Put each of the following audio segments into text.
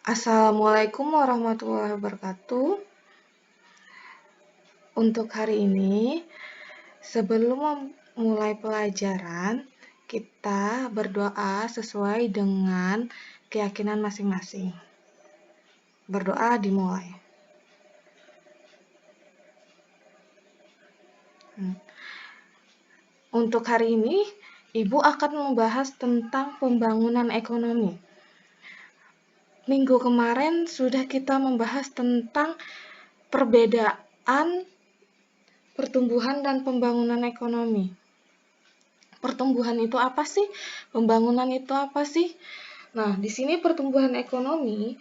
Assalamualaikum warahmatullahi wabarakatuh. Untuk hari ini, sebelum memulai pelajaran, kita berdoa sesuai dengan keyakinan masing-masing. Berdoa dimulai. Untuk hari ini, Ibu akan membahas tentang pembangunan ekonomi. Minggu kemarin sudah kita membahas tentang perbedaan pertumbuhan dan pembangunan ekonomi. Pertumbuhan itu apa sih? Pembangunan itu apa sih? Nah, di sini pertumbuhan ekonomi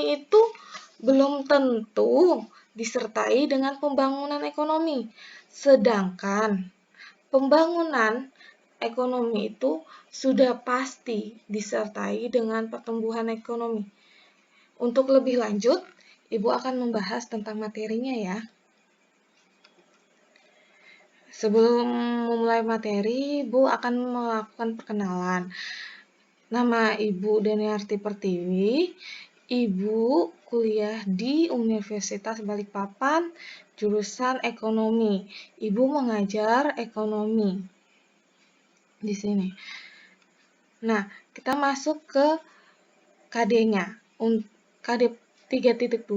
itu belum tentu disertai dengan pembangunan ekonomi. Sedangkan pembangunan ekonomi itu sudah pasti disertai dengan pertumbuhan ekonomi. Untuk lebih lanjut, Ibu akan membahas tentang materinya ya. Sebelum memulai materi, Ibu akan melakukan perkenalan. Nama Ibu Deniarti Pertiwi. Ibu kuliah di Universitas Balikpapan, jurusan ekonomi. Ibu mengajar ekonomi di sini. Nah, kita masuk ke KD-nya. KD 3.2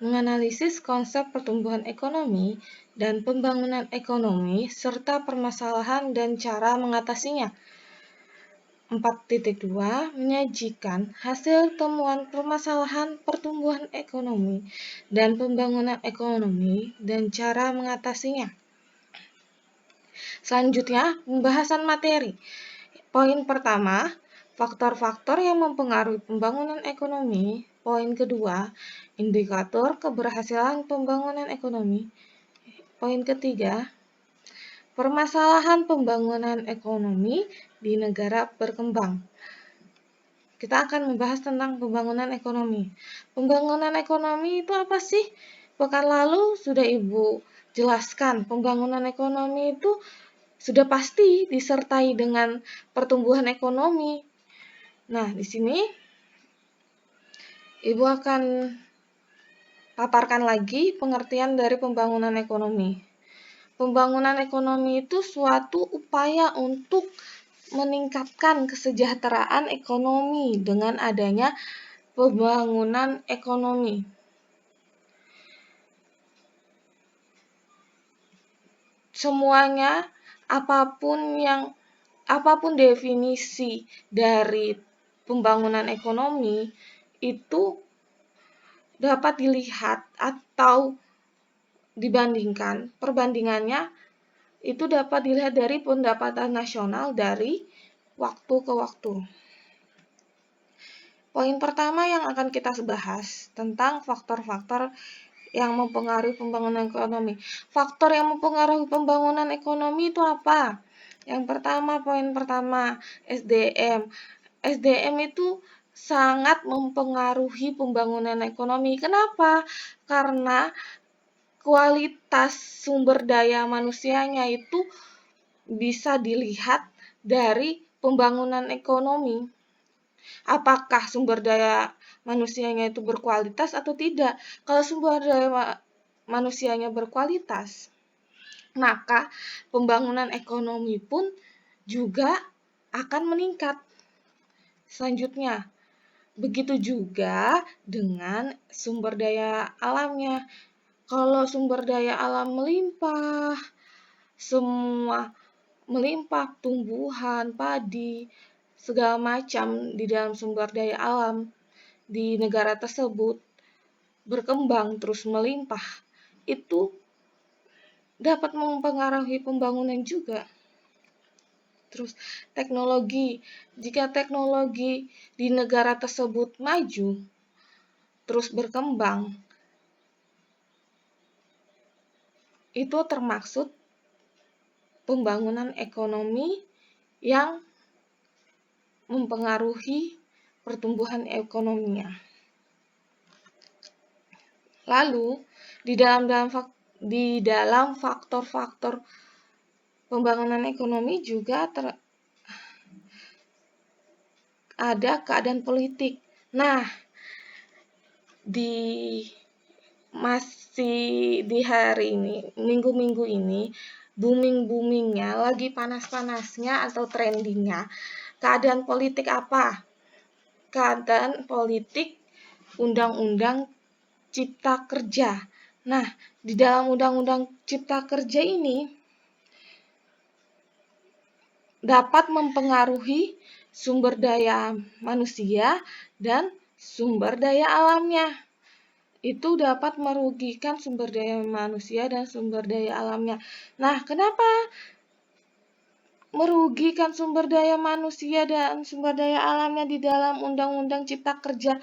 menganalisis konsep pertumbuhan ekonomi dan pembangunan ekonomi serta permasalahan dan cara mengatasinya. 4.2 menyajikan hasil temuan permasalahan pertumbuhan ekonomi dan pembangunan ekonomi dan cara mengatasinya. Selanjutnya, pembahasan materi. Poin pertama, faktor-faktor yang mempengaruhi pembangunan ekonomi. Poin kedua, indikator keberhasilan pembangunan ekonomi. Poin ketiga, permasalahan pembangunan ekonomi di negara berkembang. Kita akan membahas tentang pembangunan ekonomi. Pembangunan ekonomi itu apa sih? Pekan lalu sudah Ibu jelaskan, pembangunan ekonomi itu sudah pasti disertai dengan pertumbuhan ekonomi. Nah, di sini Ibu akan paparkan lagi pengertian dari pembangunan ekonomi. Pembangunan ekonomi itu suatu upaya untuk meningkatkan kesejahteraan ekonomi dengan adanya pembangunan ekonomi. Semuanya, apapun definisi dari pembangunan ekonomi itu dapat dilihat atau perbandingannya itu dapat dilihat dari pendapatan nasional dari waktu ke waktu. Poin pertama yang akan kita bahas tentang faktor-faktor yang mempengaruhi pembangunan ekonomi. Faktor yang mempengaruhi pembangunan ekonomi itu apa? Yang pertama, poin pertama, SDM. SDM itu sangat mempengaruhi pembangunan ekonomi. Kenapa? Karena kualitas sumber daya manusianya itu bisa dilihat dari pembangunan ekonomi. Apakah sumber daya manusianya itu berkualitas atau tidak? Kalau sumber daya manusianya berkualitas, maka pembangunan ekonomi pun juga akan meningkat. Selanjutnya, begitu juga dengan sumber daya alamnya. Kalau sumber daya alam melimpah, semua melimpah, tumbuhan, padi, segala macam di dalam sumber daya alam di negara tersebut berkembang terus melimpah, itu dapat mempengaruhi pembangunan juga. Terus teknologi, jika teknologi di negara tersebut maju, terus berkembang, itu termaksud pembangunan ekonomi yang mempengaruhi pertumbuhan ekonominya. Lalu, di dalam faktor-faktor pembangunan ekonomi juga ada keadaan politik. Nah, masih di hari ini, minggu-minggu ini, booming-boomingnya, lagi panas-panasnya atau trendingnya, keadaan politik apa? Keadaan politik Undang-Undang Cipta Kerja. Nah, di dalam Undang-Undang Cipta Kerja ini dapat mempengaruhi sumber daya manusia dan sumber daya alamnya. Itu dapat merugikan sumber daya manusia dan sumber daya alamnya. Nah, kenapa merugikan sumber daya manusia dan sumber daya alamnya di dalam Undang-Undang Cipta Kerja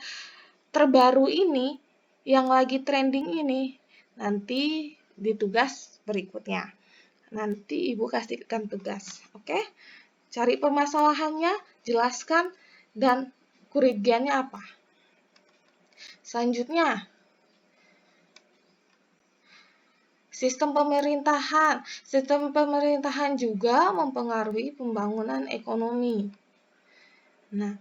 terbaru ini, yang lagi trending ini? Nanti di tugas berikutnya. Nanti Ibu kasihkan tugas, oke? Cari permasalahannya, jelaskan, dan kerugiannya apa. Selanjutnya, sistem pemerintahan. Sistem pemerintahan juga mempengaruhi pembangunan ekonomi. Nah,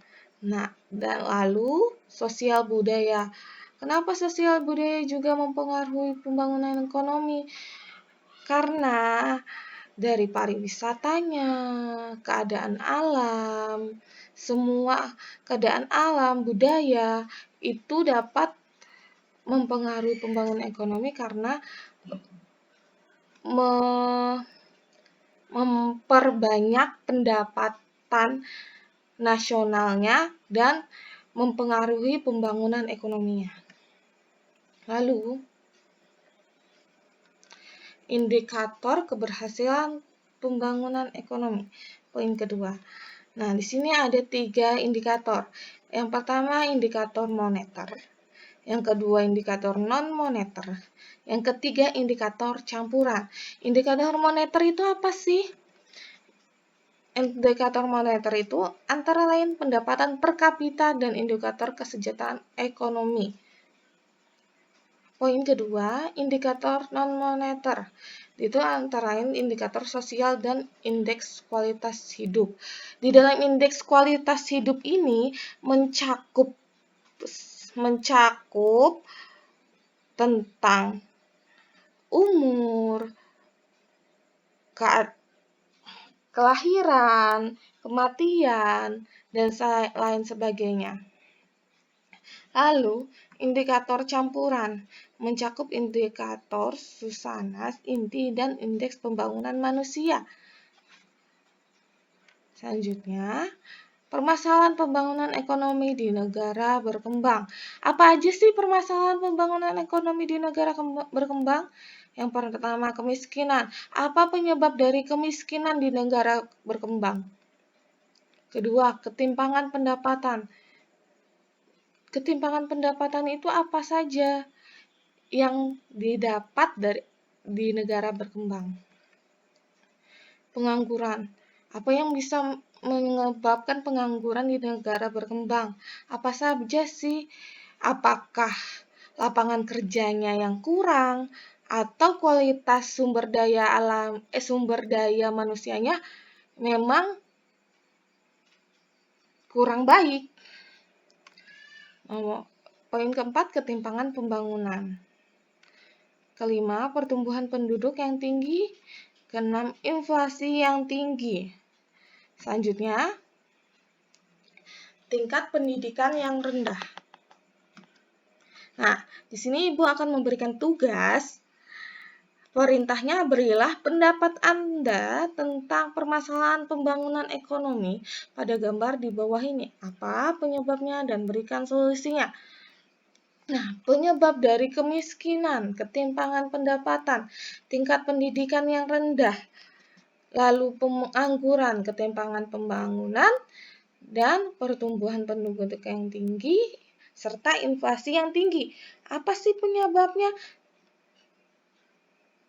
dan lalu sosial budaya. Kenapa sosial budaya juga mempengaruhi pembangunan ekonomi? Karena dari pariwisatanya, keadaan alam, semua keadaan alam, budaya, itu dapat mempengaruhi pembangunan ekonomi karena memperbanyak pendapatan nasionalnya dan mempengaruhi pembangunan ekonominya. Lalu, indikator keberhasilan pembangunan ekonomi. Poin kedua. Nah, di sini ada 3 indikator. Yang pertama, indikator moneter. Yang kedua, indikator non-moneter. Yang ketiga, indikator campuran. Indikator moneter itu apa sih? Indikator moneter itu antara lain pendapatan per kapita dan indikator kesejahteraan ekonomi. Poin kedua, indikator non-moneter. Itu antara lain indikator sosial dan indeks kualitas hidup. Di dalam indeks kualitas hidup ini mencakup tentang umur, kelahiran, kematian, dan lain sebagainya. Lalu, indikator campuran mencakup indikator Susanas, inti, dan indeks pembangunan manusia. Selanjutnya, permasalahan pembangunan ekonomi di negara berkembang. Apa aja sih permasalahan pembangunan ekonomi di negara berkembang? Yang pertama, kemiskinan. Apa penyebab dari kemiskinan di negara berkembang? Kedua, ketimpangan pendapatan. Ketimpangan pendapatan itu apa saja yang didapat di negara berkembang? Pengangguran. Apa yang bisa menyebabkan pengangguran di negara berkembang? Apa saja sih? Apakah lapangan kerjanya yang kurang atau kualitas sumber daya manusianya memang kurang baik? Poin keempat, ketimpangan pembangunan. Kelima, pertumbuhan penduduk yang tinggi. Keenam, inflasi yang tinggi. Selanjutnya, tingkat pendidikan yang rendah. Nah, di sini Ibu akan memberikan tugas. Perintahnya, berilah pendapat Anda tentang permasalahan pembangunan ekonomi pada gambar di bawah ini. Apa penyebabnya dan berikan solusinya. Nah, penyebab dari kemiskinan, ketimpangan pendapatan, tingkat pendidikan yang rendah, lalu pengangguran, ketimpangan pembangunan, dan pertumbuhan penduduk yang tinggi, serta inflasi yang tinggi. Apa sih penyebabnya?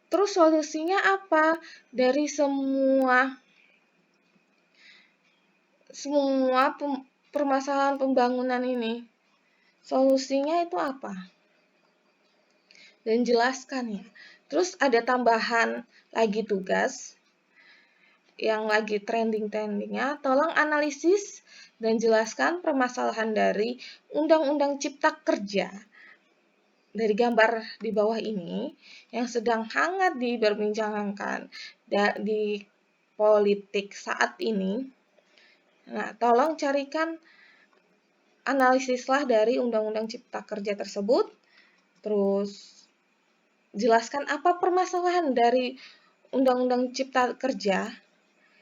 Terus solusinya apa dari semua permasalahan pembangunan ini? Solusinya itu apa? Dan jelaskan ya. Terus ada tambahan lagi tugas yang lagi trending-trendingnya. Tolong analisis dan jelaskan permasalahan dari Undang-Undang Cipta Kerja dari gambar di bawah ini yang sedang hangat diperbincangkan di politik saat ini. Nah, tolong carikan analisislah dari Undang-Undang Cipta Kerja tersebut, terus jelaskan apa permasalahan dari Undang-Undang Cipta Kerja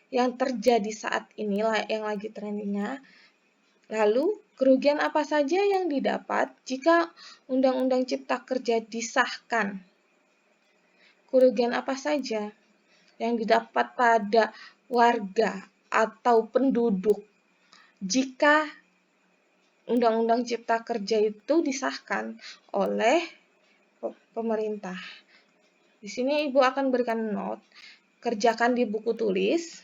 yang terjadi saat ini, yang lagi trendingnya. Lalu, kerugian apa saja yang didapat jika Undang-Undang Cipta Kerja disahkan? Kerugian apa saja yang didapat pada warga atau penduduk jika Undang-Undang Cipta Kerja itu disahkan oleh pemerintah? Di sini Ibu akan berikan note, kerjakan di buku tulis.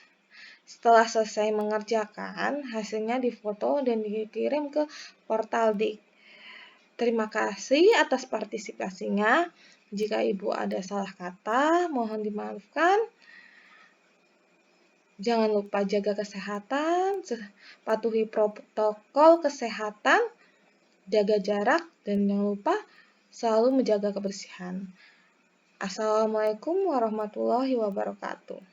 Setelah selesai mengerjakan, hasilnya difoto dan dikirim ke portal DIK. Terima kasih atas partisipasinya. Jika Ibu ada salah kata, mohon dimaafkan. Jangan lupa jaga kesehatan, patuhi protokol kesehatan, jaga jarak, dan jangan lupa selalu menjaga kebersihan. Assalamualaikum warahmatullahi wabarakatuh.